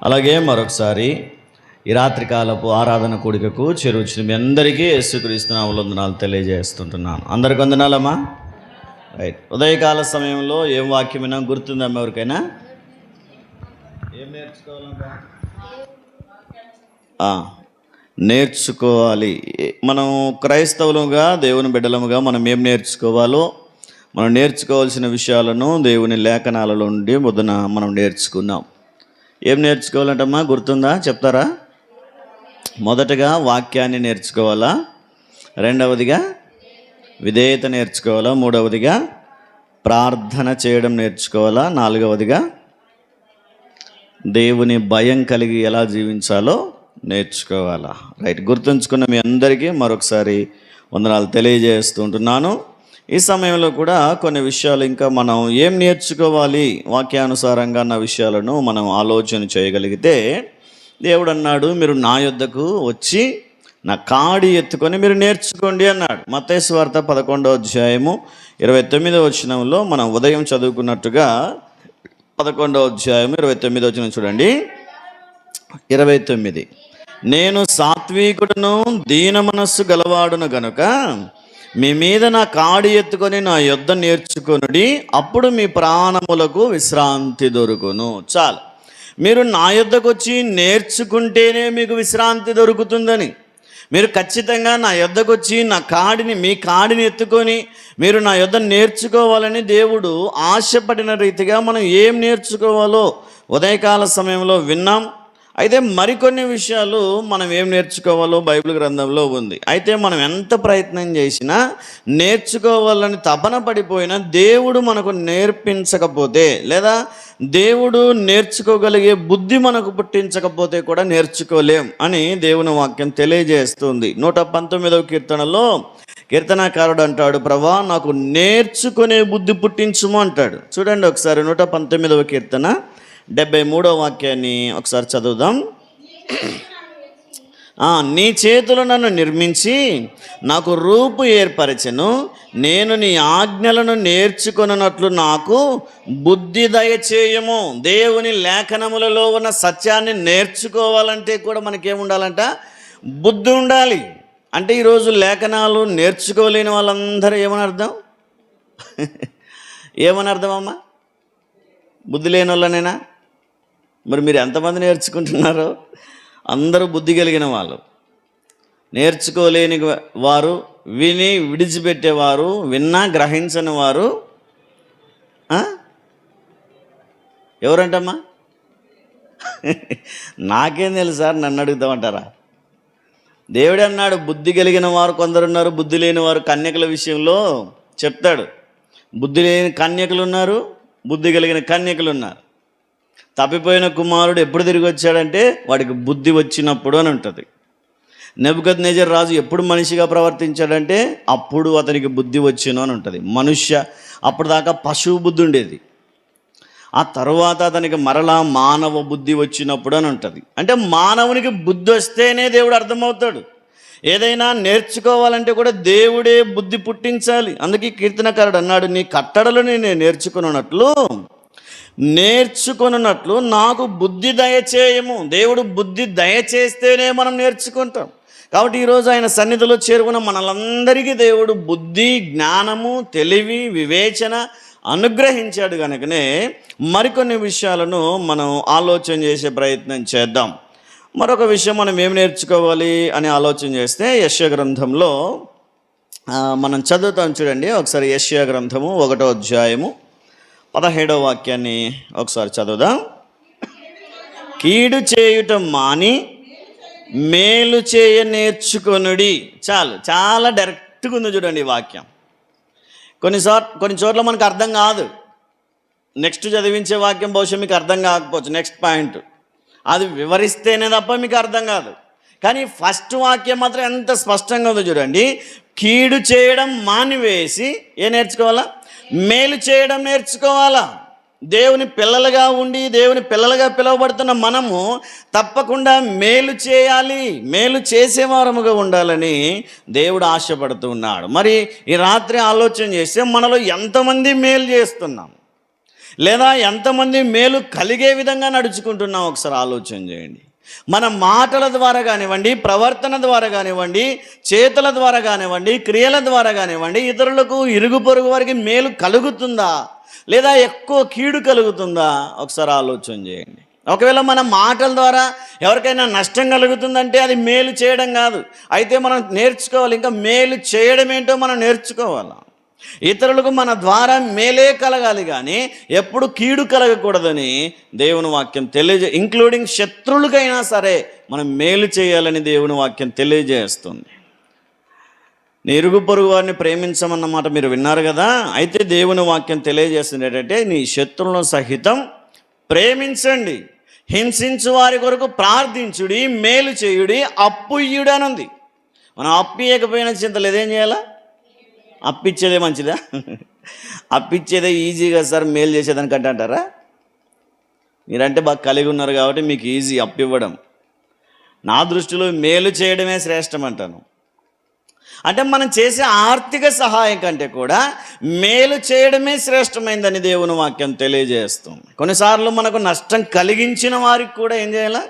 అలాగే మరొకసారి ఈ రాత్రికాలపు ఆరాధన కూడికకు చేరువచ్చిన మీ అందరికీ యేసుక్రీస్తు నామములో వందనాలు తెలియజేస్తుంటున్నాను. అందరికి వందనాలమ్మా. రైట్. ఉదయకాల సమయంలో ఏం వాక్యమైనా గుర్తుందమ్మా? ఎవరికైనా ఏం నేర్చుకోవాలమ్మా? నేర్చుకోవాలి. మనం క్రైస్తవులుగా, దేవుని బిడ్డలముగా మనం ఏం నేర్చుకోవాలో, మనం నేర్చుకోవాల్సిన విషయాలను దేవుని లేఖనాలలో నుండి మొదన మనం నేర్చుకున్నాం. ఏం నేర్చుకోవాలంటమ్మా? గుర్తుందా? చెప్తారా? మొదటగా వాక్యాన్ని నేర్చుకోవాలా, రెండవదిగా విధేయత నేర్చుకోవాలా, మూడవదిగా ప్రార్థన చేయడం నేర్చుకోవాలా, నాలుగవదిగా దేవుని భయం కలిగి ఎలా జీవించాలో నేర్చుకోవాలా. రైట్. గుర్తుంచుకున్న మీ అందరికీ మరొకసారి వందనాలు తెలియజేస్తుంటున్నాను. ఈ సమయంలో కూడా కొన్ని విషయాలు ఇంకా మనం ఏం నేర్చుకోవాలి వాక్యానుసారంగా అన్న విషయాలను మనం ఆలోచన చేయగలిగితే, దేవుడు అన్నాడు, మీరు నా యొద్దకు వచ్చి నా కాడి ఎత్తుకొని మీరు నేర్చుకోండి అన్నాడు. మత్తయి సువార్త 11వ అధ్యాయము 29వ వచనంలో మనం ఉదయం చదువుకున్నట్టుగా 11వ అధ్యాయము 29వ వచనం చూడండి. 29, నేను సాత్వికుడును దీన మనస్సు గలవాడును గనుక మీ మీద నా కాడి ఎత్తుకొని నా యొద్ద నేర్చుకొనుడి, అప్పుడు మీ ప్రాణములకు విశ్రాంతి దొరుకును. చాలు, మీరు నా యొద్దకు వచ్చి నేర్చుకుంటేనే మీకు విశ్రాంతి దొరుకుతుందని. మీరు ఖచ్చితంగా నా యొద్దకు వచ్చి మీ కాడిని ఎత్తుకొని మీరు నా యొద్ద నేర్చుకోవాలని దేవుడు ఆశపడిన రీతిగా మనం ఏం నేర్చుకోవాలో ఉదయకాల సమయంలో విన్నాం. అయితే మరికొన్ని విషయాలు మనం ఏం నేర్చుకోవాలో బైబిల్ గ్రంథంలో ఉంది. అయితే మనం ఎంత ప్రయత్నం చేసినా, నేర్చుకోవాలని తపన పడిపోయినా, దేవుడు మనకు నేర్పించకపోతే, లేదా దేవుడు నేర్చుకోగలిగే బుద్ధి మనకు పుట్టించకపోతే కూడా నేర్చుకోలేం అని దేవుని వాక్యం తెలియజేస్తుంది. 119వ కీర్తనలో కీర్తనాకారుడు అంటాడు, ప్రభా నాకు నేర్చుకునే బుద్ధి పుట్టించుము అంటాడు. చూడండి ఒకసారి 119వ కీర్తన 73వ వాక్యాన్ని ఒకసారి చదువుదాం. నీ చేతులు నన్ను నిర్మించి నాకు రూపు ఏర్పరచెను, నేను నీ ఆజ్ఞలను నేర్చుకొనున్నట్లు నాకు బుద్ధి దయచేయము. దేవుని లేఖనములలో ఉన్న సత్యాన్ని నేర్చుకోవాలంటే కూడా మనకేముండాలంట? బుద్ధి ఉండాలి. అంటే ఈరోజు లేఖనాలు నేర్చుకోలేని వాళ్ళందరూ ఏమని అర్థం? ఏమని అర్థం అమ్మా? బుద్ధి లేని వాళ్ళనేనా? మరి మీరు ఎంతమంది నేర్చుకుంటున్నారో? అందరూ బుద్ధి కలిగిన వాళ్ళు. నేర్చుకోలేని వారు, విని విడిచిపెట్టేవారు, విన్నా గ్రహించని వారు ఎవరంటమ్మా? నాకేం తెలుసు సార్, నన్ను అడుగుతామంటారా? దేవుడే అన్నాడు, బుద్ధి కలిగిన వారు కొందరున్నారు, బుద్ధి లేని వారు. కన్యకల విషయంలో చెప్తాడు, బుద్ధి లేని కన్యకలు ఉన్నారు, బుద్ధి కలిగిన కన్యకలు ఉన్నారు. తప్పిపోయిన కుమారుడు ఎప్పుడు తిరిగి వచ్చాడంటే వాడికి బుద్ధి వచ్చినప్పుడు అని ఉంటుంది. నెబుకద్నెజర్ రాజు ఎప్పుడు మనిషిగా ప్రవర్తించాడంటే అప్పుడు అతనికి బుద్ధి వచ్చిను అని ఉంటుంది. అప్పుడు దాకా పశువు బుద్ధి ఉండేది, ఆ తరువాత అతనికి మరలా మానవ బుద్ధి వచ్చినప్పుడు అని ఉంటుంది. అంటే మానవునికి బుద్ధి వస్తేనే దేవుడు అర్థమవుతాడు. ఏదైనా నేర్చుకోవాలంటే కూడా దేవుడే బుద్ధి పుట్టించాలి. అందుకే కీర్తనకారుడు అన్నాడు, నీ కట్టడలను నేను నేర్చుకొనున్నట్లు నాకు బుద్ధి దయచేయము. దేవుడు బుద్ధి దయచేస్తేనే మనం నేర్చుకుంటాం. కాబట్టి ఈరోజు ఆయన సన్నిధిలో చేరుకున్న మనలందరికీ దేవుడు బుద్ధి, జ్ఞానము, తెలివి, వివేచన అనుగ్రహించాడు. కనుకనే మరికొన్ని విషయాలను మనం ఆలోచన చేసే ప్రయత్నం చేద్దాం. మరొక విషయం మనం ఏం నేర్చుకోవాలి అని ఆలోచన చేస్తే, యెషయా గ్రంథంలో మనం చదువుతాం. చూడండి ఒకసారి యెషయా గ్రంథము 1వ అధ్యాయము 17వ వాక్యాన్ని ఒకసారి చదువుదాం. కీడు చేయుట మాని మేలు చేయ నేర్చుకొనుడి. చాలా డైరెక్ట్గా ఉంది చూడండి ఈ వాక్యం. కొన్ని చోట్ల మనకు అర్థం కాదు. నెక్స్ట్ చదివించే వాక్యం బహుశా మీకు అర్థం కాకపోవచ్చు. నెక్స్ట్ పాయింట్ అది వివరిస్తేనే తప్ప మీకు అర్థం కాదు. కానీ ఫస్ట్ వాక్యం మాత్రం ఎంత స్పష్టంగా ఉందో చూడండి. కీడు చేయడం మానివేసి ఏం నేర్చుకోవాలా? మేలు చేయడం నేర్చుకోవాలా. దేవుని పిల్లలుగా ఉండి దేవుని పిల్లలుగా పిలువబడుతున్న మనము తప్పకుండా మేలు చేయాలి, మేలు చేసేవారముగా ఉండాలని దేవుడు ఆశపడుతూ ఉన్నాడు. మరి ఈ రాత్రి ఆలోచన చేస్తే మనలో ఎంతమంది మేలు చేస్తున్నాం, లేదా ఎంతమంది మేలు కలిగే విధంగా నడుచుకుంటున్నాం ఒకసారి ఆలోచన చేయండి. మన మాటల ద్వారా కానివ్వండి, ప్రవర్తన ద్వారా కానివ్వండి, చేతుల ద్వారా కానివ్వండి, క్రియల ద్వారా కానివ్వండి, ఇతరులకు ఇరుగు పొరుగు వారికి మేలు కలుగుతుందా లేదా ఎక్కువ కీడు కలుగుతుందా ఒకసారి ఆలోచన చేయండి. ఒకవేళ మన మాటల ద్వారా ఎవరికైనా నష్టం కలుగుతుందంటే అది మేలు చేయడం కాదు. అయితే మనం నేర్చుకోవాలి, ఇంకా మేలు చేయడం ఏంటో మనం నేర్చుకోవాలి. ఇతరులకు మన ద్వారా మేలే కలగాలి కానీ ఎప్పుడు కీడు కలగకూడదని దేవుని వాక్యం ఇంక్లూడింగ్ శత్రువులకైనా సరే మనం మేలు చేయాలని దేవుని వాక్యం తెలియజేస్తుంది. నీ ఇరుగు పొరుగు వారిని ప్రేమించమన్నమాట మీరు విన్నారు కదా. అయితే దేవుని వాక్యం తెలియజేస్తుంది ఏంటంటే, నీ శత్రువులను సహితం ప్రేమించండి, హింసించు వారి కొరకు ప్రార్థించుడి, మేలు చేయుడి, అప్పు ఇయ్యుడు అని ఉంది. మనం అప్పు ఇవ్వకపోయినా చింత లేదేం చేయాలా? అప్పిచ్చేదే మంచిదా? అప్పిచ్చేదే ఈజీగా సార్ మేలు చేసేదానికంటే అంటారా? మీరంటే బాగా కలిగి ఉన్నారు కాబట్టి మీకు ఈజీ అప్పు ఇవ్వడం. నా దృష్టిలో మేలు చేయడమే శ్రేష్టం అంటాను. అంటే మనం చేసే ఆర్థిక సహాయం కంటే కూడా మేలు చేయడమే శ్రేష్టమైందని దేవుని వాక్యం తెలియజేస్తుంది. కొన్నిసార్లు మనకు నష్టం కలిగించిన వారికి కూడా ఏం చేయాలా?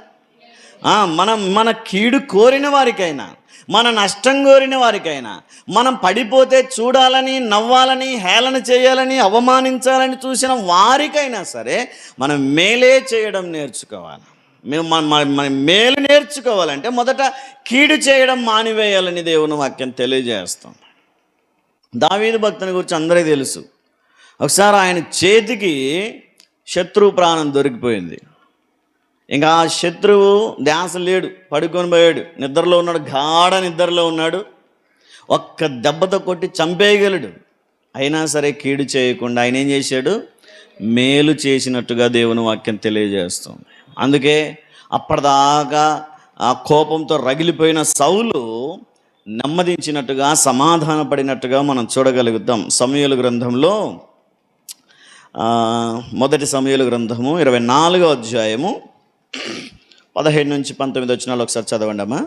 మన కీడు కోరిన వారికైనా, మన నష్టం కోరిన వారికైనా, మనం పడిపోతే చూడాలని, నవ్వాలని, హేళన చేయాలని, అవమానించాలని చూసిన వారికైనా సరే మనం మేలే చేయడం నేర్చుకోవాలి. మన మేలు నేర్చుకోవాలంటే మొదట కీడు చేయడం మానివేయాలని దేవుని వాక్యం తెలియజేస్తాం. దావీదు భక్తుని గురించి అందరికీ తెలుసు. ఒకసారి ఆయన చేతికి శత్రువు ప్రాణం దొరికిపోయింది. ఇంకా ఆ శత్రువు ధ్యాస లేడు, పడుకొని పోయాడు, నిద్రలో ఉన్నాడు, గాఢ నిద్రలో ఉన్నాడు. ఒక్క దెబ్బతో కొట్టి చంపేయగలడు. అయినా సరే కీడు చేయకుండా ఆయన ఏం చేశాడు? మేలు చేసినట్టుగా దేవుని వాక్యం తెలియజేస్తుంది. అందుకే అప్పటిదాకా ఆ కోపంతో రగిలిపోయిన సౌలు నెమ్మదించినట్టుగా, సమాధానపడినట్టుగా మనం చూడగలుగుతాం. సమూయేలు గ్రంథంలో మొదటి సమూయేలు గ్రంథము 24వ అధ్యాయము 17 నుంచి 19 వచనాలు ఒకసారి చదవండి అమ్మా.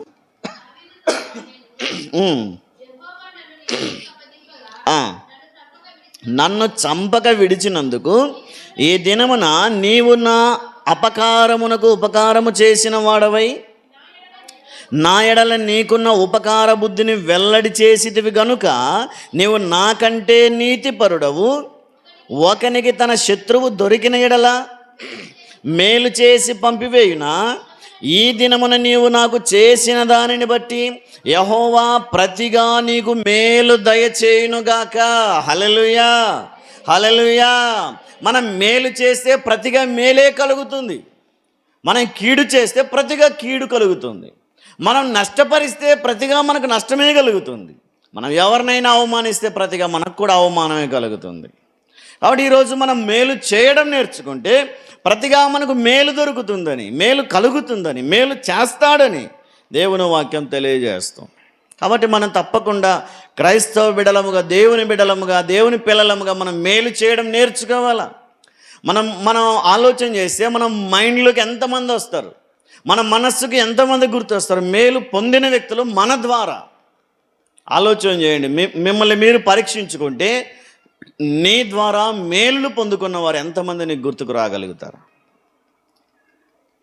నన్ను చంపక విడిచినందుకు ఈ దినమున నీవు నా అపకారమునకు ఉపకారము చేసిన వాడవై నా ఎడల నీకున్న ఉపకార బుద్ధిని వెల్లడి చేసితివి గనుక నీవు నాకంటే నీతిపరుడవు. ఒకనికి తన శత్రువు దొరికిన ఎడల మేలు చేసి పంపివేయునా? ఈ దినమున నీవు నాకు చేసిన దానిని బట్టి యెహోవా ప్రతిగా నీకు మేలు దయచేయునుగాక. హల్లెలూయా, హల్లెలూయా. మనం మేలు చేస్తే ప్రతిగా మేలే కలుగుతుంది. మనం కీడు చేస్తే ప్రతిగా కీడు కలుగుతుంది. మనం నష్టపరిస్తే ప్రతిగా మనకు నష్టమే కలుగుతుంది. మనం ఎవరినైనా అవమానిస్తే ప్రతిగా మనకు కూడా అవమానమే కలుగుతుంది. కాబట్టి ఈరోజు మనం మేలు చేయడం నేర్చుకుంటే ప్రతిగా మనకు మేలు దొరుకుతుందని, మేలు కలుగుతుందని, మేలు చేస్తాడని దేవుని వాక్యం తెలియజేస్తుంది. కాబట్టి మనం తప్పకుండా క్రైస్తవ బిడలముగా, దేవుని బిడలముగా, దేవుని పిల్లలముగా మనం మేలు చేయడం నేర్చుకోవాలా. మనం ఆలోచన చేస్తే మనం మైండ్లోకి ఎంతమంది వస్తారు, మన మనస్సుకి ఎంతమంది గుర్తొస్తారు? మేలు పొందిన వ్యక్తులు మన ద్వారా. ఆలోచన చేయండి, మిమ్మల్ని మీరు పరీక్షించుకుంటే నీ ద్వారా మేలును పొందుకున్న వారు ఎంతమంది నీకు గుర్తుకు రాగలుగుతారు?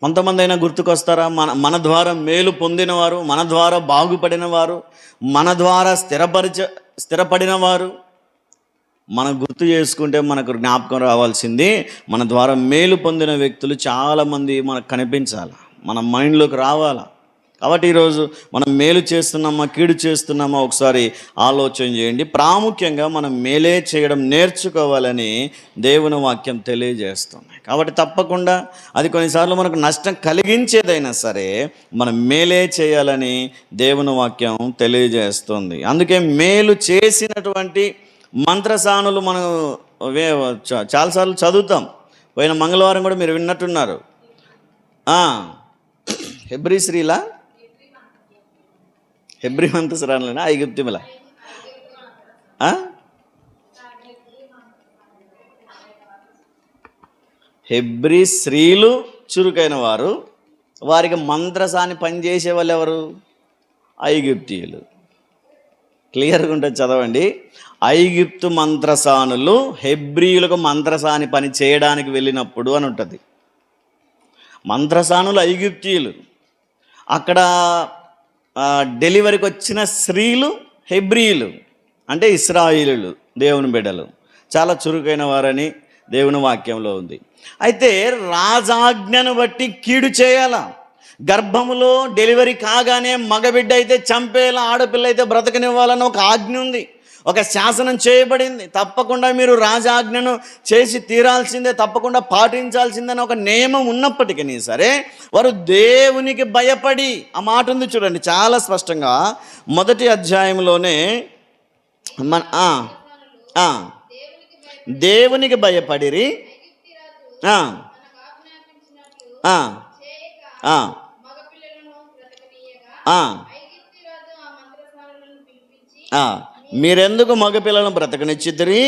కొంతమంది అయినా గుర్తుకొస్తారా? మన ద్వారా మేలు పొందినవారు, మన ద్వారా బాగుపడిన వారు, మన ద్వారా స్థిరపడిన వారు మనం గుర్తు చేసుకుంటే మనకు జ్ఞాపకం రావాల్సింది, మన ద్వారా మేలు పొందిన వ్యక్తులు చాలామంది మనకు కనిపించాలి, మన మైండ్లోకి రావాలా. కాబట్టి ఈరోజు మనం మేలు చేస్తున్నామా, కీడు చేస్తున్నామా ఒకసారి ఆలోచన చేయండి. ప్రాముఖ్యంగా మనం మేలే చేయడం నేర్చుకోవాలని దేవుని వాక్యం తెలియజేస్తుంది. కాబట్టి తప్పకుండా అది కొన్నిసార్లు మనకు నష్టం కలిగించేదైనా సరే మనం మేలే చేయాలని దేవుని వాక్యం తెలియజేస్తుంది. అందుకే మేలు చేసినటువంటి మంత్రసానులు మనం చాలాసార్లు చదువుతాం. పోయిన మంగళవారం కూడా మీరు విన్నట్టున్నారు. హెబ్రీ స్త్రీలా, హెబ్రీ మంత్రసానులనా, ఐగుప్తిమల? హెబ్రీ స్త్రీలు చురుకైన వారు, వారికి మంత్రసాని పనిచేసే వాళ్ళు ఎవరు? ఐగుప్తీయులు. క్లియర్గా ఉంటుంది, చదవండి. ఐగుప్తు మంత్రసానులు హెబ్రీయులకు మంత్రసాని పని చేయడానికి వెళ్ళినప్పుడు అని ఉంటుంది. మంత్రసానులు ఐగుప్తీయులు, అక్కడ డెలివరీకి వచ్చిన స్త్రీలు హెబ్రీయులు, అంటే ఇశ్రాయేలీయులు, దేవుని బిడ్డలు, చాలా చురుకైన వారని దేవుని వాక్యంలో ఉంది. అయితే రాజాజ్ఞను బట్టి కీడు చేయాలా, గర్భములో డెలివరీ కాగానే మగబిడ్డ అయితే చంపేలా, ఆడపిల్ల అయితే బ్రతకనివ్వాలని ఒక ఆజ్ఞ ఉంది, ఒక శాసనం చేయబడింది. తప్పకుండా మీరు రాజాజ్ఞను చేసి తీరాల్సిందే, తప్పకుండా పాటించాల్సిందని ఒక నియమం ఉన్నప్పటికీ సరే వారు దేవునికి భయపడి, ఆ మాట ఉంది చూడండి చాలా స్పష్టంగా, మొదటి అధ్యాయంలోనే దేవునికి భయపడిరి, మీరెందుకు మగపిల్లలను బ్రతకనిచ్చితిరి,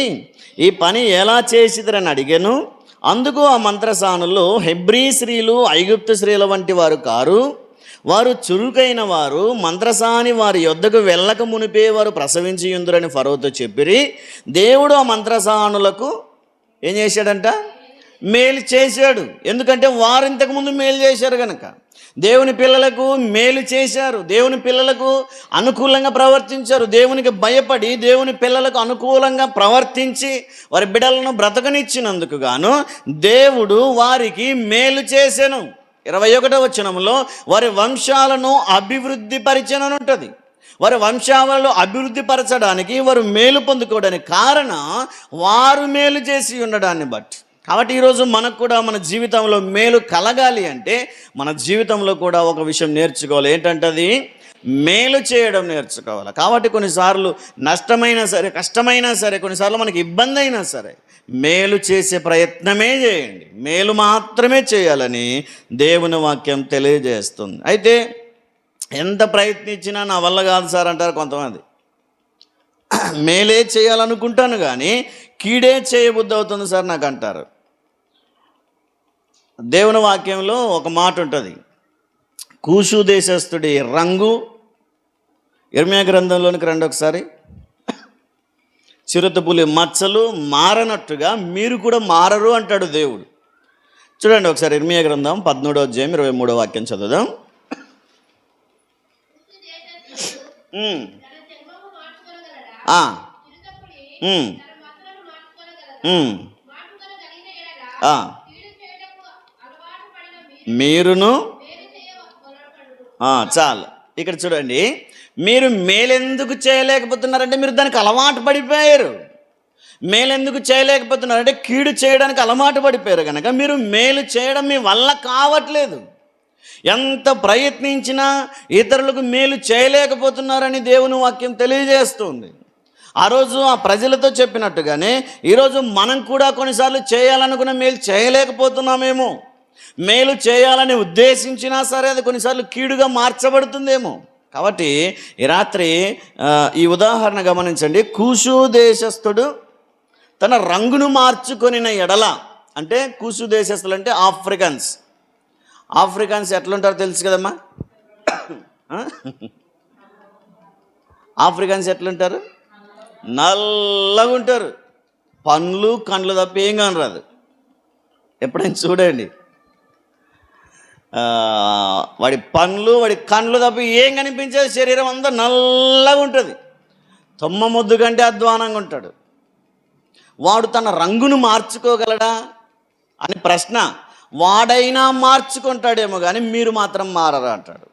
ఈ పని ఎలా చేసిదిరని అడిగాను. అందుకు ఆ మంత్రసానులు హెబ్రీ స్త్రీలు ఐగుప్తు స్త్రీల వంటి వారు కారు, వారు చురుకైన వారు, మంత్రసాని వారి యొద్దకు వెళ్ళక మునిపే వారు ప్రసవించి ఉందురని ఫరోతో చెప్పిరి. దేవుడు ఆ మంత్రసానులకు ఏం చేశాడంట, మేలు చేశాడు. ఎందుకంటే వారు ఇంతకుముందు మేలు చేశారు కనుక దేవుని పిల్లలకు మేలు చేశారు, దేవుని పిల్లలకు అనుకూలంగా ప్రవర్తించారు. దేవునికి భయపడి దేవుని పిల్లలకు అనుకూలంగా ప్రవర్తించి వారి బిడ్డలను బ్రతకనిచ్చినందుకు గాను దేవుడు వారికి మేలు చేసెను. 21వ వచనంలో వారి వంశాలను అభివృద్ధి పరిచనని ఉంటుంది. వారి వంశాలను అభివృద్ధి పరచడానికి, వారు మేలు పొందుకోవడానికి కారణం వారు మేలు చేసి ఉండడాన్ని బట్టి. కాబట్టి ఈరోజు మనకు కూడా మన జీవితంలో మేలు కలగాలి అంటే మన జీవితంలో కూడా ఒక విషయం నేర్చుకోవాలి. ఏంటంటే అది మేలు చేయడం నేర్చుకోవాలి. కాబట్టి కొన్నిసార్లు నష్టమైనా సరే, కష్టమైనా సరే, కొన్నిసార్లు మనకి ఇబ్బంది అయినా సరే మేలు చేసే ప్రయత్నమే చేయండి, మేలు మాత్రమే చేయాలని దేవుని వాక్యం తెలియజేస్తుంది. అయితే ఎంత ప్రయత్నించినా నా వల్ల కాదు సార్ అంటారు కొంతమంది. మేలే చేయాలనుకుంటాను కానీ కీడే చేయబుద్ధి అవుతుంది సార్ నాకు అంటారు. దేవుని వాక్యంలో ఒక మాట ఉంటుంది, కూషు దేశస్థుడి రంగు, ఇర్మియా గ్రంథంలోనికి రండి ఒకసారి, చిరుతపులి మచ్చలు మారనట్టుగా మీరు కూడా మారరు అంటాడు దేవుడు. చూడండి ఒకసారి ఇర్మియా గ్రంథం 13వ అధ్యాయం 23వ వాక్యం చదువుదాం. మీరును చాలు. ఇక్కడ చూడండి, మీరు మేలెందుకు చేయలేకపోతున్నారంటే మీరు దానికి అలవాటు పడిపోయారు. మేలెందుకు చేయలేకపోతున్నారంటే కీడు చేయడానికి అలవాటు పడిపోయారు కనుక మీరు మేలు చేయడం మీ వల్ల కావట్లేదు. ఎంత ప్రయత్నించినా ఇతరులకు మేలు చేయలేకపోతున్నారని దేవుని వాక్యం తెలియజేస్తుంది. ఆ రోజు ఆ ప్రజలతో చెప్పినట్టుగానే ఈరోజు మనం కూడా కొన్నిసార్లు చేయాలనుకున్న మేలు చేయలేకపోతున్నామేమో, మేలు చేయాలని ఉద్దేశించినా సరే అది కొన్నిసార్లు కీడుగా మార్చబడుతుందేమో. కాబట్టి ఈ రాత్రి ఈ ఉదాహరణ గమనించండి. కూషు దేశస్థుడు తన రంగును మార్చుకొనిన ఎడల, అంటే కూషు దేశస్థులు అంటే ఆఫ్రికన్స్ ఎట్లుంటారో తెలుసు కదమ్మా. ఆఫ్రికన్స్ ఎట్లుంటారు, నల్లగా ఉంటారు, పండ్లు కండ్లు తప్ప ఏం కానరాదు. ఎప్పుడైనా చూడండి, వాడి పండ్లు వాడి కండ్లు తప్ప ఏం కనిపించేది, శరీరం అంతా నల్లగా ఉంటుంది, తొమ్మ మొద్దు కంటే అధ్వానంగా ఉంటాడు. వాడు తన రంగును మార్చుకోగలడా అని ప్రశ్న. వాడైనా మార్చుకుంటాడేమో కానీ మీరు మాత్రం మారరా అంటాడు.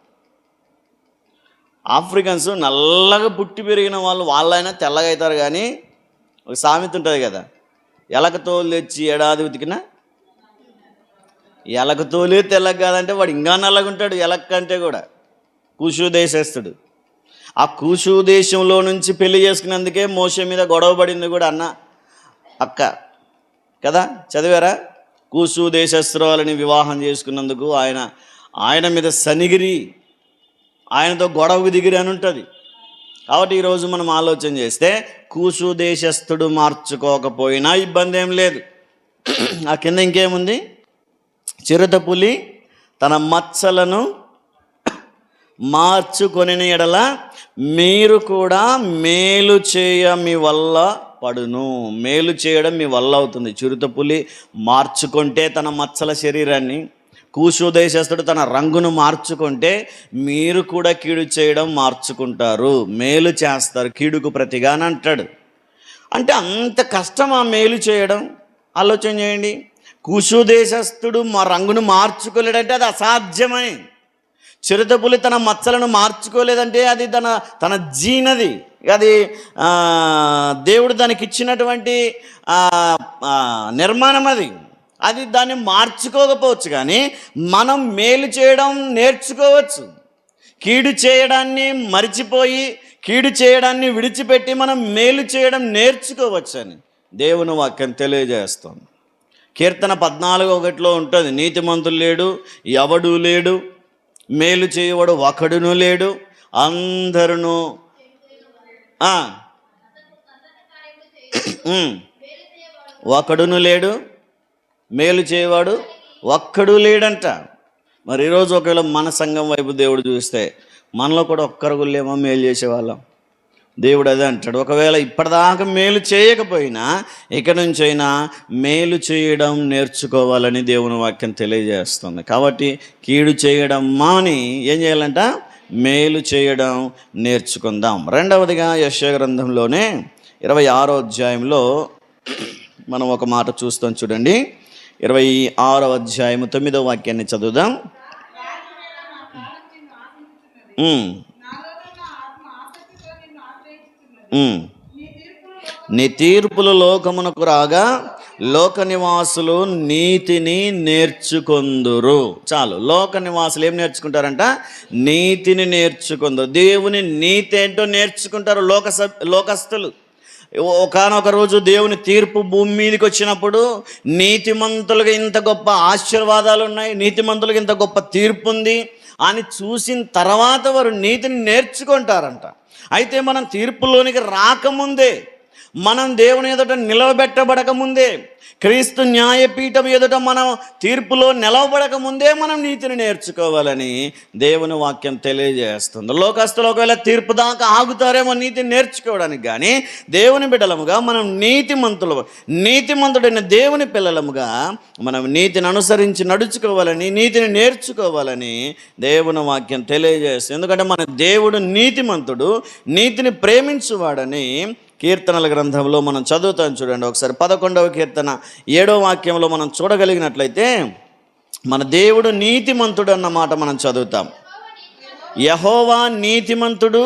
ఆఫ్రికన్స్ నల్లగా పుట్టి పెరిగిన వాళ్ళైనా తెల్లగా అవుతారు. కానీ ఒక సామెత ఉంటుంది కదా, ఎలక తోలు తెచ్చి ఏడాది ఉతికినా ఎలక తోలే తెల్లగా కాదంటే వాడు ఇంకా నల్లగా ఉంటాడు ఎలక కంటే కూడా. కూషు దేశస్థుడు, ఆ కూషు దేశంలో నుంచి పెళ్లి చేసుకున్నందుకే మోషే మీద గొడవ పడింది కూడా అన్న అక్క కదా, చదివారా? కూషు దేశస్థురాలని వివాహం చేసుకున్నందుకు ఆయన మీద సనిగిరి, ఆయనతో గొడవకు దిగిరి అని ఉంటుంది. కాబట్టి ఈరోజు మనం ఆలోచన చేస్తే కూషు దేశస్థుడు మార్చుకోకపోయినా ఇబ్బంది ఏం లేదు. ఆ కింద ఇంకేముంది, చిరుతపులి తన మచ్చలను మార్చుకొనిన ఎడల మీరు కూడా మేలు చేయ మీ వల్ల పడును. మేలు చేయడం మీ వల్ల అవుతుంది. చిరుతపులి మార్చుకుంటే తన మచ్చల శరీరాన్ని, కూషు దేశస్థుడు తన రంగును మార్చుకుంటే మీరు కూడా కీడు చేయడం మార్చుకుంటారు, మేలు చేస్తారు కీడుకు ప్రతిగా అని అంటాడు. అంటే అంత కష్టం ఆ మేలు చేయడం? ఆలోచన చేయండి. కూషు దేశస్థుడు మా రంగును మార్చుకోలేడంటే అది అసాధ్యమని. చిరుతపులి తన మచ్చలను మార్చుకోలేదంటే అది తన జీనది, అది దేవుడు దానికి ఇచ్చినటువంటి నిర్మాణం. అది దాన్ని మార్చుకోకపోవచ్చు, కానీ మనం మేలు చేయడం నేర్చుకోవచ్చు. కీడు చేయడాన్ని మరిచిపోయి, కీడు చేయడాన్ని విడిచిపెట్టి మనం మేలు చేయడం నేర్చుకోవచ్చు అని దేవుని వాక్యం తెలియజేస్తుంది. కీర్తన 14:1 ఉంటుంది, నీతిమంతులు లేడు, ఎవడు లేడు, మేలు చేయవాడు ఒకడును లేడు, అందరును ఒకడును లేడు, మేలు చేయవాడు ఒక్కడు లేడంట. మరి ఈరోజు ఒకవేళ మన సంఘం వైపు దేవుడు చూస్తే మనలో కూడా ఒక్కరు లేమో మేలు చేసేవాళ్ళం. దేవుడు అదే అంటాడు, ఒకవేళ ఇప్పటిదాకా మేలు చేయకపోయినా ఇక నుంచైనా మేలు చేయడం నేర్చుకోవాలని దేవుని వాక్యం తెలియజేస్తుంది. కాబట్టి కీడు చేయడం మాని ఏం చేయాలంట? మేలు చేయడం నేర్చుకుందాం. రెండవదిగా యెషయా గ్రంథంలోనే 26వ అధ్యాయంలో మనం ఒక మాట చూస్తాం చూడండి. 26వ అధ్యాయము 9వ వాక్యాన్ని చదువుదాం. నీ తీర్పులు లోకమునకు రాగా లోక నివాసులు నీతిని నేర్చుకొందురు. చాలు, లోక నివాసులు ఏం నేర్చుకుంటారంట? నీతిని నేర్చుకుందరు. దేవుని నీతి ఏంటో నేర్చుకుంటారు లోకస్తులు. ఒకానొక రోజు దేవుని తీర్పు భూమి మీదకి వచ్చినప్పుడు నీతిమంతులుగా ఇంత గొప్ప ఆశీర్వాదాలు ఉన్నాయి, నీతిమంతులుగా ఇంత గొప్ప తీర్పు ఉంది అని చూసిన తర్వాత వారు నీతిని నేర్చుకుంటారంట. అయితే మనం తీర్పులోనికి రాకముందే, మనం దేవుని ఎదుట నిలవబెట్టబడక ముందే, క్రీస్తు న్యాయపీఠం ఎదుట మనం తీర్పులో నిలవబడక ముందే మనం నీతిని నేర్చుకోవాలని దేవుని వాక్యం తెలియజేస్తుంది. లోకస్తులు ఒకవేళ తీర్పు దాకా ఆగుతారేమో నీతిని నేర్చుకోవడానికి, కానీ దేవుని బిడ్డలముగా మనం నీతిమంతుడైన దేవుని పిల్లలముగా మనం నీతిని అనుసరించి నడుచుకోవాలని, నీతిని నేర్చుకోవాలని దేవుని వాక్యం తెలియజేస్తుంది. ఎందుకంటే మన దేవుడు నీతిమంతుడు, నీతిని ప్రేమించువాడని కీర్తనల గ్రంథంలో మనం చదువుతాం చూడండి. ఒకసారి 11వ కీర్తన 7వ వాక్యంలో మనం చూడగలిగినట్లయితే మన దేవుడు నీతిమంతుడు అన్న మాట మనం చదువుతాం. యెహోవా నీతిమంతుడు,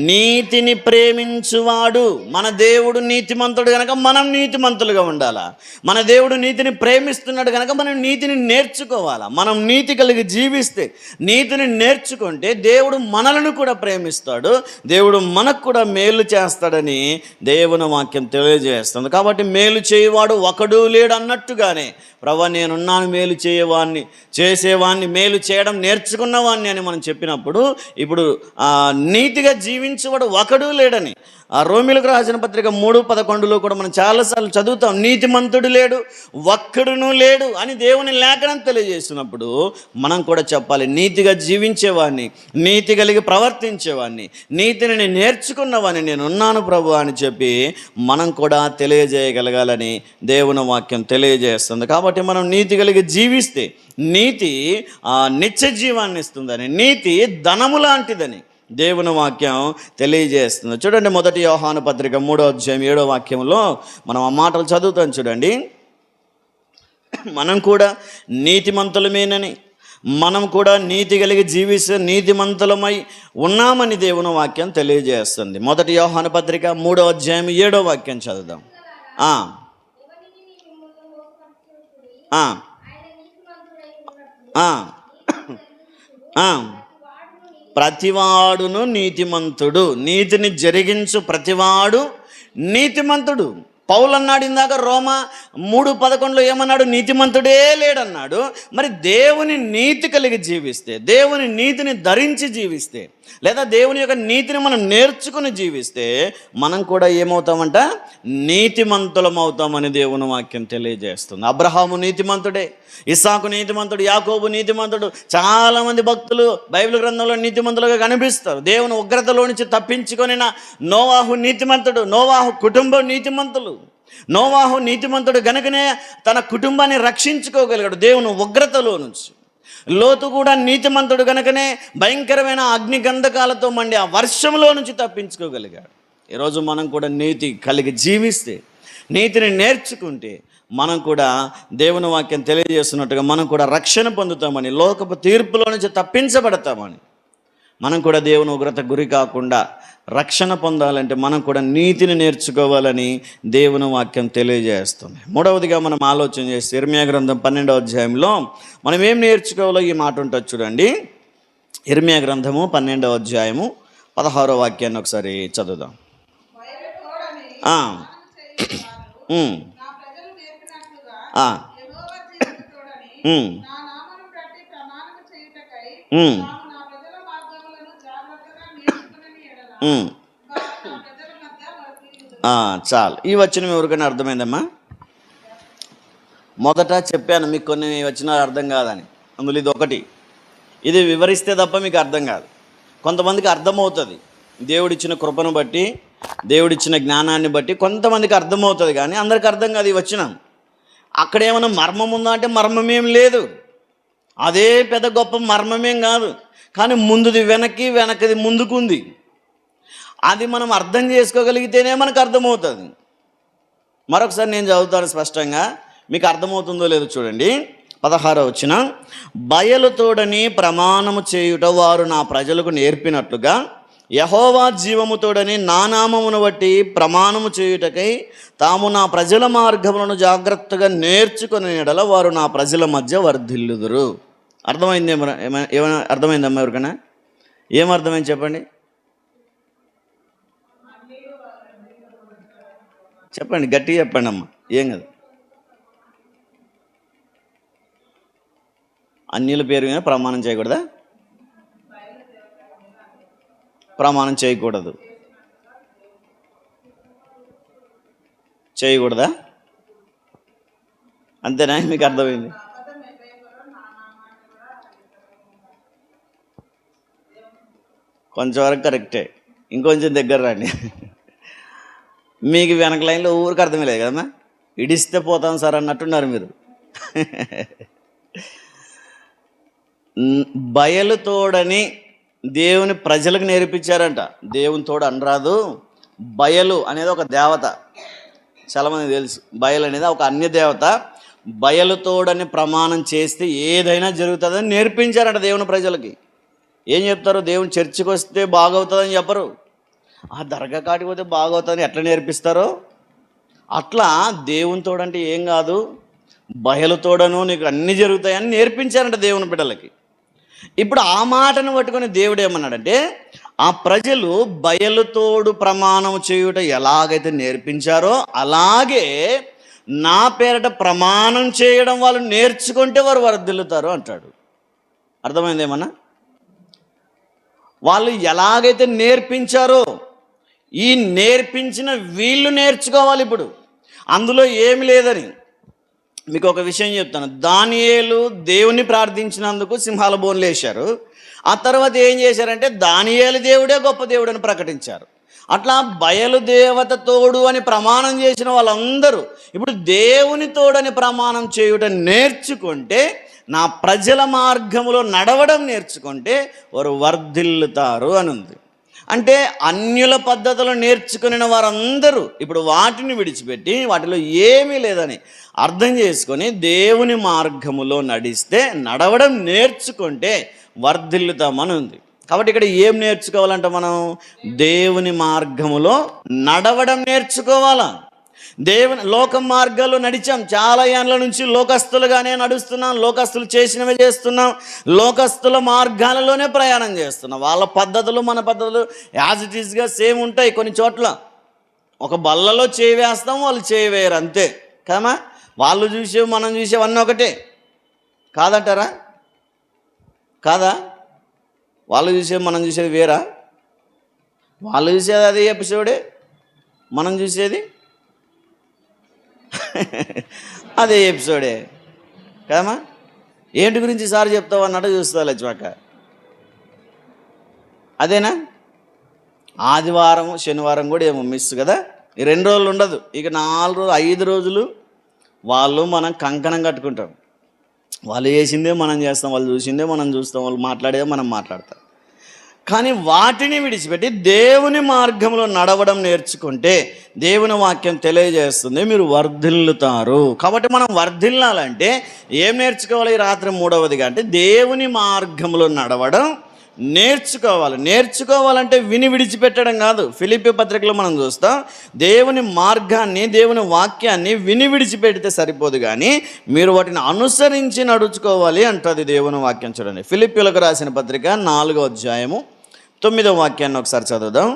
నీతిని ప్రేమించువాడు. మన దేవుడు నీతిమంతుడు కనుక మనం నీతిమంతులుగా ఉండాలా. మన దేవుడు నీతిని ప్రేమిస్తున్నాడు కనుక మనం నీతిని నేర్చుకోవాలా. మనం నీతి కలిగి జీవిస్తే, నీతిని నేర్చుకుంటే దేవుడు మనలను కూడా ప్రేమిస్తాడు, దేవుడు మనకు కూడా మేలు చేస్తాడని దేవుని వాక్యం తెలియజేస్తుంది. కాబట్టి మేలు చేయవాడు ఒకడు లేడు అన్నట్టుగానే ప్రభువా నేనున్నాను మేలు చేసేవాడిని, మేలు చేయడం నేర్చుకున్నవాడిని అని మనం చెప్పినప్పుడు ఇప్పుడు నీతిగా జీవించేవాడు ఒకడు లేడని రోమీయులకు రాసిన పత్రిక 3:11 కూడా మనం చాలాసార్లు చదువుతాం. నీతిమంతుడు లేడు, ఒక్కడును లేడు అని దేవుని లేఖనం తెలియజేసినప్పుడు మనం కూడా చెప్పాలి, నీతిగా జీవించేవాడిని, నీతి కలిగి ప్రవర్తించేవాడిని, నీతిని నేను నేర్చుకున్నవాడిని నేనున్నాను ప్రభు అని చెప్పి మనం కూడా తెలియజేయగలగాలని దేవుని వాక్యం తెలియజేస్తుంది. కాబట్టి మనం నీతి కలిగి జీవిస్తే నీతి నిత్య జీవాన్ని ఇస్తుందని, నీతి ధనము లాంటిదని దేవుని వాక్యం తెలియజేస్తుంది. చూడండి, 1 యోహాను పత్రిక 3వ అధ్యాయం 7వ వాక్యంలో మనం ఆ మాటలు చదువుతాం చూడండి. మనం కూడా నీతిమంతులమేనని, మనం కూడా నీతి కలిగి జీవిస్తే నీతిమంతులమై ఉన్నామని దేవుని వాక్యం తెలియజేస్తుంది. 1 యోహాను పత్రిక 3వ అధ్యాయం 7వ వాక్యం చదువుదాం. ప్రతివాడును నీతిమంతుడు, నీతిని జరిగించు ప్రతివాడు నీతిమంతుడు. పౌలు అన్నాడు ఇందాక రోమా 3:11 ఏమన్నాడు? నీతిమంతుడే లేడన్నాడు. మరి దేవుని నీతి కలిగి జీవిస్తే, దేవుని నీతిని ధరించి జీవిస్తే, లేదా దేవుని యొక్క నీతిని మనం నేర్చుకుని జీవిస్తే మనం కూడా ఏమవుతామంట, నీతిమంతులం అవుతామని దేవుని వాక్యం తెలియజేస్తుంది. అబ్రహాము నీతిమంతుడే, ఇస్సాకు నీతిమంతుడు, యాకోబు నీతిమంతుడు. చాలామంది భక్తులు బైబిల్ గ్రంథంలో నీతిమంతులుగా కనిపిస్తారు. దేవుని ఉగ్రతలో నుంచి తప్పించుకొనిన నోవాహు నీతిమంతుడు, నోవాహు కుటుంబం నీతిమంతులు. నోవాహు నీతిమంతుడు గనుకనే తన కుటుంబాన్ని రక్షించుకోగలిగాడు దేవుని ఉగ్రతలో నుంచి. లోతు కూడా నీతిమంతుడు గనుకనే భయంకరమైన అగ్నిగంధకాలతో మండి ఆ వర్షంలో నుంచి తప్పించుకోగలిగాడు. ఈరోజు మనం కూడా నీతి కలిగి జీవిస్తే, నీతిని నేర్చుకుంటే మనం కూడా దేవుని వాక్యం తెలియజేస్తున్నట్టుగా మనం కూడా రక్షణ పొందుతామని, లోకపు తీర్పులో నుంచి తప్పించబడతామని, మనం కూడా దేవుని ఉగ్రత గురి కాకుండా రక్షణ పొందాలంటే మనం కూడా నీతిని నేర్చుకోవాలని దేవుని వాక్యం తెలియజేస్తుంది. మూడవదిగా మనం ఆలోచన చేస్తే ఇర్మియా గ్రంథం 12వ అధ్యాయంలో మనం ఏం నేర్చుకోవాలో ఈ మాట ఉంటుంది చూడండి. ఇర్మియా గ్రంథము 12వ అధ్యాయము 16వ వాక్యాన్ని ఒకసారి చదువుదాం. చాలు. ఈ వచనం ఎవరికైనా అర్థమైందమ్మా? మొదట చెప్పాను మీకు కొన్ని వచనాలు అర్థం కాదని, అందులో ఇది ఒకటి. ఇది వివరిస్తే తప్ప మీకు అర్థం కాదు. కొంతమందికి అర్థమవుతుంది, దేవుడిచ్చిన కృపను బట్టి, దేవుడిచ్చిన జ్ఞానాన్ని బట్టి కొంతమందికి అర్థమవుతుంది, కానీ అందరికి అర్థం కాదు ఈ వచనం. అక్కడ ఏమైనా మర్మం ఉందా అంటే మర్మమేం లేదు, అదే పెద్ద గొప్ప మర్మమేం కాదు. కానీ ముందుది వెనక్కి, వెనకది ముందుకుంది. అది మనం అర్థం చేసుకోగలిగితేనే మనకు అర్థమవుతుంది. మరొకసారి నేను చదువుతాను స్పష్టంగా, మీకు అర్థమవుతుందో లేదో చూడండి. 16వ వచనం, బయలుతోడని ప్రమాణము చేయుట వారు నా ప్రజలకు నేర్పినట్లుగా యెహోవా జీవముతోడని నా నామమును బట్టి ప్రమాణము చేయుటకై తాము నా ప్రజల మార్గములను జాగ్రత్తగా నేర్చుకునే యెడల వారు నా ప్రజల మధ్య వర్ధిల్లుదురు. అర్థమైందేమో? ఏమైనా అర్థమైందమ్మా ఎవరికైనా? ఏమర్థమైంది చెప్పండి, చెప్పండి, గట్టిగా చెప్పండి అమ్మ. ఏం కదా, అన్యుల పేరు మీద ప్రమాణం చేయకూడదా? ప్రమాణం చేయకూడదు, చేయకూడదా? అంతేనా? మీకు అర్థమైంది? కొంచెం వరకు కరెక్టే, ఇంకొంచెం దగ్గర రండి. మీకు వెనక లైన్లో ఊరికి అర్థమే లేదు కదమ్మా. ఇడిస్తే పోతాం సార్ అన్నట్టున్నారు మీరు. బయలుతోడని దేవుని ప్రజలకు నేర్పించారంట. దేవుని తోడు అనరాదు. బయలు అనేది ఒక దేవత, చాలామంది తెలుసు. బయలు అనేది ఒక అన్య దేవత. బయలుతోడని ప్రమాణం చేస్తే ఏదైనా జరుగుతుందని నేర్పించారంట దేవుని ప్రజలకి. ఏం చెప్తారు? దేవుని చర్చికి వస్తే బాగవుతుందని చెప్పరు, ఆ దర్గా కాటికి పోతే బాగవుతుందని ఎట్లా నేర్పిస్తారో అట్లా దేవుని తోడంటే ఏం కాదు, బయలుతోడను నీకు అన్నీ జరుగుతాయని నేర్పించారంట దేవుని బిడ్డలకి. ఇప్పుడు ఆ మాటను పట్టుకొని దేవుడు ఏమన్నాడంటే, ఆ ప్రజలు బయలుతోడు ప్రమాణం చేయుట ఎలాగైతే నేర్పించారో అలాగే నా పేరట ప్రమాణం చేయడం వాళ్ళు నేర్చుకుంటే వారు వర్ధిల్లుతారు అంటాడు. అర్థమైందేమన్నా? వాళ్ళు ఎలాగైతే నేర్పించారో ఈ నేర్పించిన వీళ్ళు నేర్చుకోవాలి. ఇప్పుడు అందులో ఏమి లేదని మీకు ఒక విషయం చెప్తాను. దానియేలు దేవుని ప్రార్థించినందుకు సింహాల బోన్లు వేశారు. ఆ తర్వాత ఏం చేశారంటే దానియేలు దేవుడే గొప్ప దేవుడు అని ప్రకటించారు. అట్లా బయలుదేవత తోడు అని ప్రమాణం చేసిన వాళ్ళందరూ ఇప్పుడు దేవుని తోడని ప్రమాణం చేయుట నేర్చుకుంటే, నా ప్రజల మార్గములో నడవడం నేర్చుకుంటే వారు వర్ధిల్లుతారు అని ఉంది. అంటే అన్యుల పద్ధతులు నేర్చుకుని వారందరూ ఇప్పుడు వాటిని విడిచిపెట్టి వాటిలో ఏమీ లేదని అర్థం చేసుకొని దేవుని మార్గములో నడవడం నేర్చుకుంటే వర్ధిల్లుతామని ఉంది. కాబట్టి ఇక్కడ ఏం నేర్చుకోవాలంటే మనం దేవుని మార్గములో నడవడం నేర్చుకోవాలా. దేవుని లోక మార్గాల్లో నడిచాం, చాలా ఏళ్ళ నుంచి లోకస్తులుగానే నడుస్తున్నాం, లోకస్తులు చేసినవే చేస్తున్నాం, లోకస్తుల మార్గాలలోనే ప్రయాణం చేస్తున్నాం. వాళ్ళ పద్ధతులు మన పద్ధతులు యాజ్ ఇట్ ఈస్గా సేమ్ ఉంటాయి. కొన్ని చోట్ల ఒక బల్లలో చేయి వేస్తాం, వాళ్ళు చేయి వేయరు, అంతే కదమ్మా. వాళ్ళు చూసేవి మనం చూసేవన్నీ ఒకటే కాదంటారా? కాదా? వాళ్ళు చూసేది మనం చూసేది వేరా? వాళ్ళు చూసేది అదే ఎపిసోడే, మనం చూసేది అదే ఎపిసోడే కదమ్మా. ఏంటి గురించి సార్ చెప్తావు అన్నట్టు చూస్తా లక్ష్మక్క. అదేనా? ఆదివారం శనివారం కూడా ఏమో మిస్ కదా. ఈ 2 రోజులు ఉండదు, ఇక 4 రోజులు 5 రోజులు వాళ్ళు మనం కంకణం కట్టుకుంటాం. వాళ్ళు చేసిందే మనం చేస్తాం, వాళ్ళు చూసిందే మనం చూస్తాం, వాళ్ళు మాట్లాడేదే మనం మాట్లాడతాం. కానీ వాటిని విడిచిపెట్టి దేవుని మార్గంలో నడవడం నేర్చుకుంటే దేవుని వాక్యం తెలియజేస్తుంది మీరు వర్ధిల్లుతారు. కాబట్టి మనం వర్ధిల్లాలంటే ఏం నేర్చుకోవాలి? ఈ రాత్రి 3వదిగా అంటే దేవుని మార్గంలో నడవడం నేర్చుకోవాలి. నేర్చుకోవాలంటే విని విడిచిపెట్టడం కాదు. ఫిలిప్పీ పత్రికలో మనం చూస్తాం, దేవుని మార్గాన్ని దేవుని వాక్యాన్ని విని విడిచిపెడితే సరిపోదు, కానీ మీరు వాటిని అనుసరించి నడుచుకోవాలి అంటుంది దేవుని వాక్యం. చూడండి, ఫిలిప్పీలకు రాసిన పత్రిక 4వ అధ్యాయము 9వ వాక్యాన్ని ఒకసారి చదువుదాం.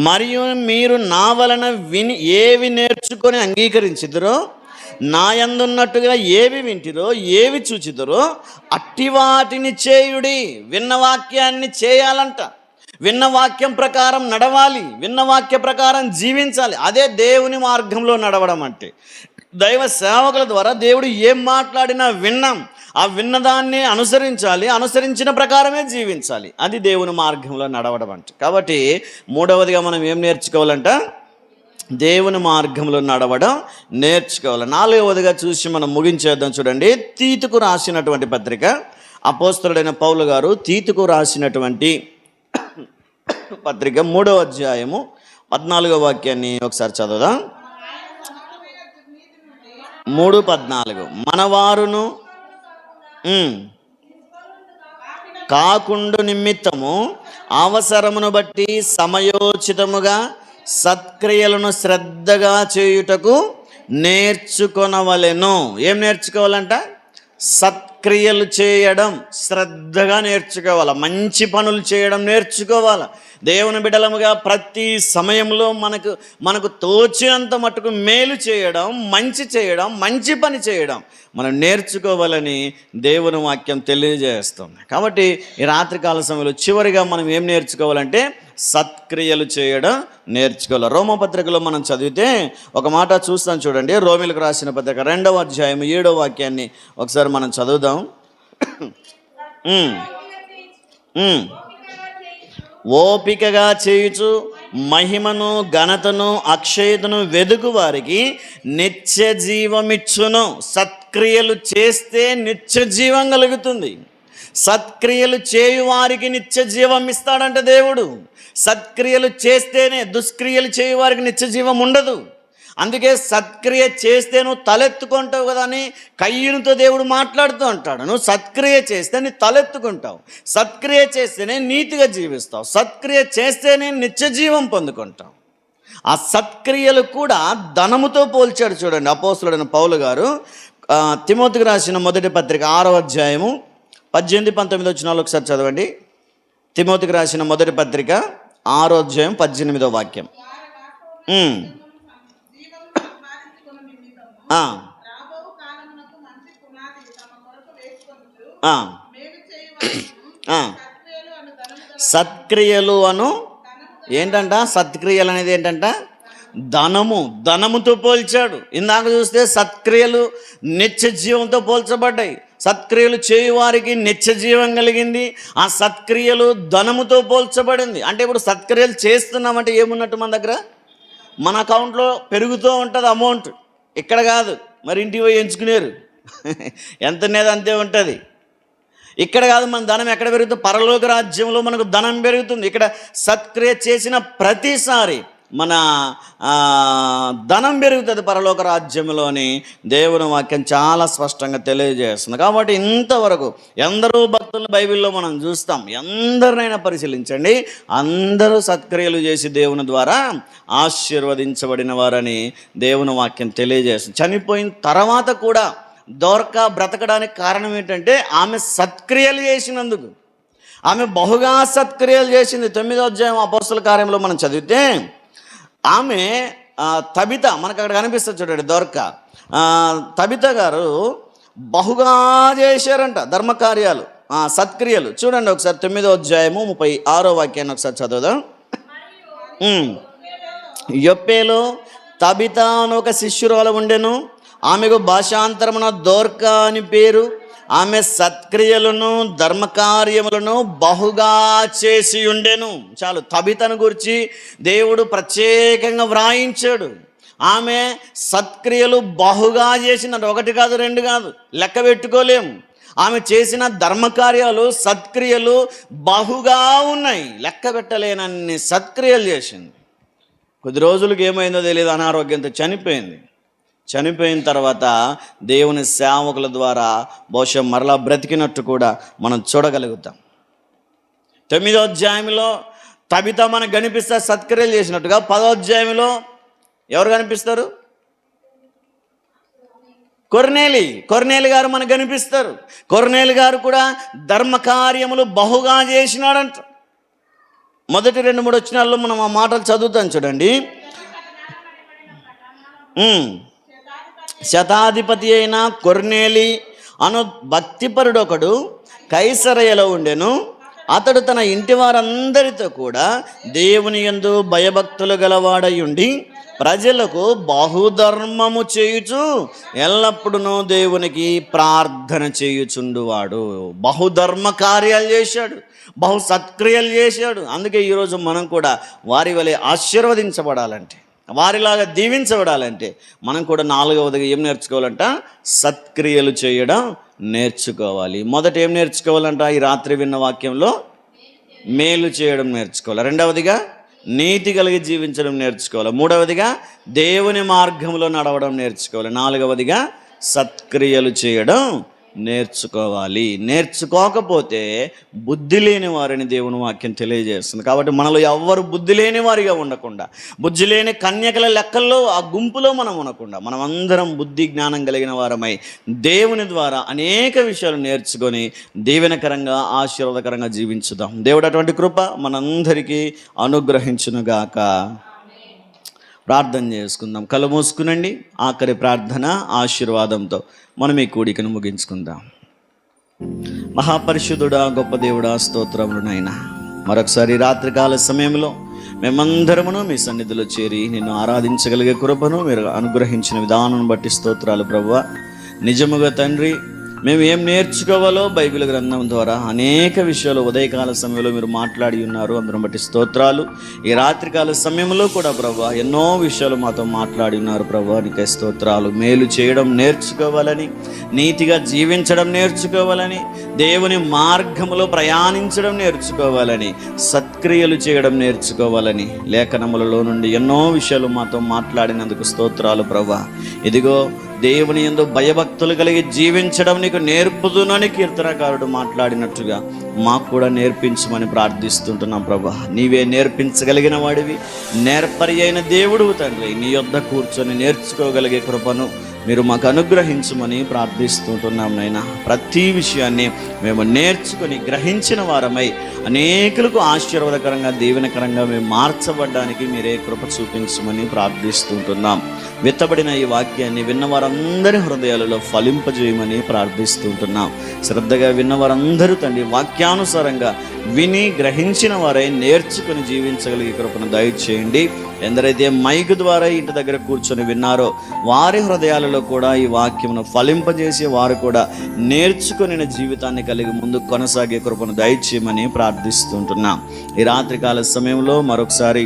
మరియు మీరు నా వలన విని ఏవి నేర్చుకొని అంగీకరించిదురో, నా యందున్నట్టుగా ఏవి వింటిరో ఏవి చూచిదరో అట్టి వాటిని చేయుడి. విన్న వాక్యాన్ని చేయాలంట, విన్న వాక్యం ప్రకారం నడవాలి, విన్న వాక్య ప్రకారం జీవించాలి. అదే దేవుని మార్గంలో నడవడం అంటే. దైవ సేవకుల ద్వారా దేవుడు ఏం మాట్లాడినా విన్నాం, ఆ విన్నదాన్ని అనుసరించాలి, అనుసరించిన ప్రకారమే జీవించాలి. అది దేవుని మార్గంలో నడవడం అంటే. కాబట్టి 3వదిగా మనం ఏం నేర్చుకోవాలంట? దేవుని మార్గంలో నడవడం నేర్చుకోవాలి. 4వదిగా చూసి మనం ముగించేద్దాం. చూడండి, తీతుకు రాసినటువంటి పత్రిక, అపోస్తలుడైన పౌలు గారు తీతుకు రాసినటువంటి పత్రిక 3వ అధ్యాయము 14వ వాక్యాన్ని ఒకసారి చదువుదాం. 3:14 మనవారును కాకుండు నిమిత్తము అవసరమును బట్టి సమయోచితముగా సత్క్రియలను శ్రద్ధగా చేయుటకు నేర్చుకొనవలెను. ఏం నేర్చుకోవాలంట? సత్క్రియలు చేయడం శ్రద్ధగా నేర్చుకోవాలి, మంచి పనులు చేయడం నేర్చుకోవాలి. దేవుని బిడ్డలముగా ప్రతి సమయంలో మనకు తోచినంత మటుకు మేలు చేయడం, మంచి పని చేయడం మనం నేర్చుకోవాలని దేవుని వాక్యం తెలియజేస్తుంది. కాబట్టి ఈ రాత్రికాల సమయంలో చివరిగా మనం ఏం నేర్చుకోవాలంటే సత్క్రియలు చేయడం నేర్చుకోవాలి. రోమపత్రికలో మనం చదివితే ఒక మాట చూస్తాం. చూడండి, రోమిలకు రాసిన పత్రిక 2వ అధ్యాయం 7వ వాక్యాన్ని ఒకసారి మనం చదువుదాం. ఓపికగా చేయుచు మహిమను ఘనతను అక్షయతను వెదుకు వారికి నిత్య జీవమిచ్చును. సత్క్రియలు చేస్తే నిత్య జీవం కలుగుతుంది. సత్క్రియలు చేయువారికి నిత్య జీవం ఇస్తాడంటే దేవుడు. సత్క్రియలు చేస్తేనే, దుష్క్రియలు చేయువారికి నిత్య జీవం ఉండదు. అందుకే సత్క్రియ చేస్తే నువ్వు తలెత్తుకుంటావు కదా అని కయ్యూనుతో దేవుడు మాట్లాడుతూ ఉంటాడు. నువ్వు సత్క్రియ చేస్తే నీ తలెత్తుకుంటావు, సత్క్రియ చేస్తేనే నీతిగా జీవిస్తావు, సత్క్రియ చేస్తేనే నిత్య జీవం పొందుకుంటావు. ఆ సత్క్రియలు కూడా ధనముతో పోల్చాడు. చూడండి, అపోస్తలుడైన పౌలు గారు తిమోతికి రాసిన మొదటి పత్రిక 6వ అధ్యాయము 18-19 వచనాలు ఒకసారి చదవండి. తిమోతికి రాసిన మొదటి పత్రిక 6వ అధ్యాయం 18వ వాక్యం. సత్క్రియలు అను ఏంటంట? సత్క్రియలు అనేది ఏంటంట? ధనముతో పోల్చాడు. ఇందాక చూస్తే సత్క్రియలు నిత్య జీవంతో పోల్చబడ్డాయి. సత్క్రియలు చేయువారికి నిత్య జీవం కలిగింది. ఆ సత్క్రియలు ధనముతో పోల్చబడింది. అంటే ఇప్పుడు సత్క్రియలు చేస్తున్నామంటే ఏమున్నట్టు మన దగ్గర? మన అకౌంట్లో పెరుగుతూ ఉంటుంది అమౌంట్. ఇక్కడ కాదు, మరి ఇంటికి పోయి ఎంచుకునేరు ఎంత అనేది అంతే ఉంటుంది. ఇక్కడ కాదు, మన ధనం ఎక్కడ పెరుగుతుంది? పరలోక రాజ్యంలో మనకు ధనం పెరుగుతుంది. ఇక్కడ సత్క్రియ చేసిన ప్రతిసారి మన ధనం పెరుగుతుంది పరలోక రాజ్యంలోని దేవుని వాక్యం చాలా స్పష్టంగా తెలియజేస్తుంది. కాబట్టి ఇంతవరకు ఎందరో భక్తులు బైబిల్లో మనం చూస్తాం. ఎందరినైనా పరిశీలించండి, అందరూ సత్క్రియలు చేసి దేవుని ద్వారా ఆశీర్వదించబడిన వారని దేవుని వాక్యం తెలియజేస్తుంది. చనిపోయిన తర్వాత కూడా దోర్కా బ్రతకడానికి కారణం ఏంటంటే ఆమె సత్క్రియలు చేసినందుకు. ఆమె బహుగా సత్క్రియలు చేసింది. 9వ అధ్యాయం అపోస్తల కార్యంలో మనం చదివితే ఆమె తబిత మనకు అక్కడ కనిపిస్తుంది. చూడండి, దోర్కా తబిత గారు బహుగా చేశారంట ధర్మకార్యాలు. సత్క్రియలు చూడండి ఒకసారి 9వ అధ్యాయము 36వ వాక్యాన్ని ఒకసారి చదువుదాం. యొప్పేలో తబితా అని ఒక శిష్యురాలు ఉండెను, ఆమెకు భాషాంతరమున దోర్కా అని పేరు. ఆమె సత్క్రియలను ధర్మకార్యములను బహుగా చేసి ఉండెను. చాలు, తబితను గురించి దేవుడు ప్రత్యేకంగా వ్రాయించాడు. ఆమె సత్క్రియలు బహుగా చేసినట్టు, 1 కాదు 2 కాదు, లెక్క పెట్టుకోలేము. ఆమె చేసిన ధర్మకార్యాలు సత్క్రియలు బహుగా ఉన్నాయి, లెక్క పెట్టలేనన్ని సత్క్రియలు చేసింది. కొద్ది రోజులకు ఏమైందో తెలియదు, అనారోగ్యంతో చనిపోయింది. చనిపోయిన తర్వాత దేవుని సేవకుల ద్వారా బహుశా మరలా బ్రతికినట్టు కూడా మనం చూడగలుగుతాం. 9వ అధ్యాయంలో తబిత మనకు కనిపిస్తారు సత్క్రియలు చేసినట్టుగా. 10వ అధ్యాయంలో ఎవరు కనిపిస్తారు? కొర్నేలి గారు మనకు కనిపిస్తారు. కొర్నేలి గారు కూడా ధర్మకార్యములు బహుగా చేసినాడంట. మొదటి 2-3 వచనాల్లో మనం ఆ మాటలు చదువుతాం చూడండి. శతాధిపతి అయిన కొర్నేలి అను భక్తిపరుడు ఒకడు కైసరయలో ఉండెను. అతడు తన ఇంటి వారందరితో కూడా దేవుని యందు భయభక్తులు గలవాడై ఉండి ప్రజలకు బహుధర్మము చేయుచు ఎల్లప్పుడూ దేవునికి ప్రార్థన చేయుచుండువాడు. బహుధర్మ కార్యాలు చేశాడు, బహు సత్క్రియలు చేశాడు. అందుకే ఈరోజు మనం కూడా వారి వలె ఆశీర్వదించబడాలంటే, వారిలాగా దీవించబడాలంటే మనం కూడా 4వదిగా ఏం నేర్చుకోవాలంట? సత్క్రియలు చేయడం నేర్చుకోవాలి. మొదట ఏం నేర్చుకోవాలంట? ఈ రాత్రి విన్న వాక్యంలో మేలు చేయడం నేర్చుకోవాలి. 2వదిగా నీతి కలిగి జీవించడం నేర్చుకోవాలి. 3వదిగా దేవుని మార్గంలో నడవడం నేర్చుకోవాలి. 4వదిగా సత్క్రియలు చేయడం నేర్చుకోవాలి. నేర్చుకోకపోతే బుద్ధి లేని వారిని దేవుని వాక్యం తెలియజేస్తుంది. కాబట్టి మనలో ఎవ్వరు బుద్ధి లేని వారిగా ఉండకుండా, బుద్ధి లేని కన్యకల లెక్కల్లో ఆ గుంపులో మనం ఉండకుండా, మనం అందరం బుద్ధి జ్ఞానం కలిగిన వారమై దేవుని ద్వారా అనేక విషయాలు నేర్చుకొని దీవెనకరంగా ఆశీర్వాదకరంగా జీవించుదాం. దేవుడు అటువంటి కృప మనందరికీ అనుగ్రహించునుగాక. ప్రార్థన చేసుకుందాం. కళ్ళు మూసుకునండి. ఆఖరి ప్రార్థన ఆశీర్వాదంతో మనం ఈ కూడికను ముగించుకుందాం. మహాపరిశుద్ధుడా, గొప్ప దేవుడా, స్తోత్రములు నాయనా. మరొకసారి రాత్రికాల సమయంలో మేమందరమును మీ సన్నిధిలో చేరి నిన్ను ఆరాధించగలిగే కృపను మీరు అనుగ్రహించిన విధానం బట్టి స్తోత్రాలు ప్రభువా. నిజముగా తండ్రి, మేము ఏం నేర్చుకోవాలో బైబిల్ గ్రంథం ద్వారా అనేక విషయాలు ఉదయకాల సమయంలో మీరు మాట్లాడి ఉన్నారు. అందరం బట్టి స్తోత్రాలు. ఈ రాత్రికాల సమయంలో కూడా ప్రభువా ఎన్నో విషయాలు మాతో మాట్లాడి ఉన్నారు ప్రభువా, నీకే స్తోత్రాలు. మేలు చేయడం నేర్చుకోవాలని, నీతిగా జీవించడం నేర్చుకోవాలని, దేవుని మార్గములో ప్రయాణించడం నేర్చుకోవాలని, సత్క్రియలు చేయడం నేర్చుకోవాలని లేఖనములలో నుండి ఎన్నో విషయాలు మాతో మాట్లాడినందుకు స్తోత్రాలు ప్రభువా. ఇదిగో దేవుని యందు భయభక్తులు కలిగి జీవించడం నీకు నేర్పుదునని కీర్తనకారుడు మాట్లాడినట్టుగా మాకు కూడా నేర్పించమని ప్రార్థిస్తుంటున్నాం ప్రభా. నీవే నేర్పించగలిగిన వాడివి, నేర్పరి అయిన దేవుడు తండ్రి. నీ యొద్ద కూర్చొని నేర్చుకోగలిగే కృపను మీరు మాకు అనుగ్రహించమని ప్రార్థిస్తుంటున్నాం నైనా. ప్రతి విషయాన్ని మేము నేర్చుకొని గ్రహించిన వారమై అనేకులకు ఆశీర్వాదకరంగా దీవెనకరంగా మేము మార్చబడ్డానికి మీరే కృప చూపించమని ప్రార్థిస్తుంటున్నాం. విత్తబడిన ఈ వాక్యాన్ని విన్న వారందరి హృదయాలలో ఫలింపజేయమని ప్రార్థిస్తుంటున్నాం. శ్రద్ధగా విన్న వారందరూ తండ్రి వాక్యానుసారంగా విని గ్రహించిన వారై నేర్చుకుని జీవించగలిగే కృపను దయచేయండి. ఎందరైతే మైకు ద్వారా ఇంటి దగ్గర కూర్చొని విన్నారో వారి హృదయాలలో కూడా ఈ వాక్యమును ఫలింపజేసి వారు కూడా నేర్చుకుని జీవితాన్ని కలిగి ముందుకు కొనసాగే కృపను దయచేయమని ప్రార్థిస్తుంటున్నాం. ఈ రాత్రికాల సమయంలో మరొకసారి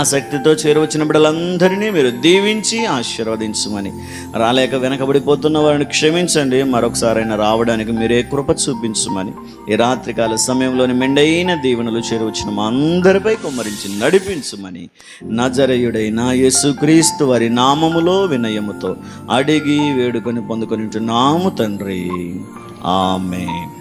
ఆసక్తితో చేరువచ్చిన బిడ్డలందరినీ మీరు దీవించి ఆశీర్వదించమని, రాలేక వెనకబడిపోతున్న వారిని క్షమించండి, మరొకసారైనా రావడానికి మీరే కృప చూపించమని, ఈ రాత్రికాల సమయంలోని మెండైన దీవెనలు చేరువచ్చిన మా అందరిపై కుమ్మరించి నడిపించమని నజరేయుడైన యేసుక్రీస్తు వారి నామములో వినయముతో అడిగి వేడుకొని పొందుకొని నాము తండ్రి. ఆమేన్.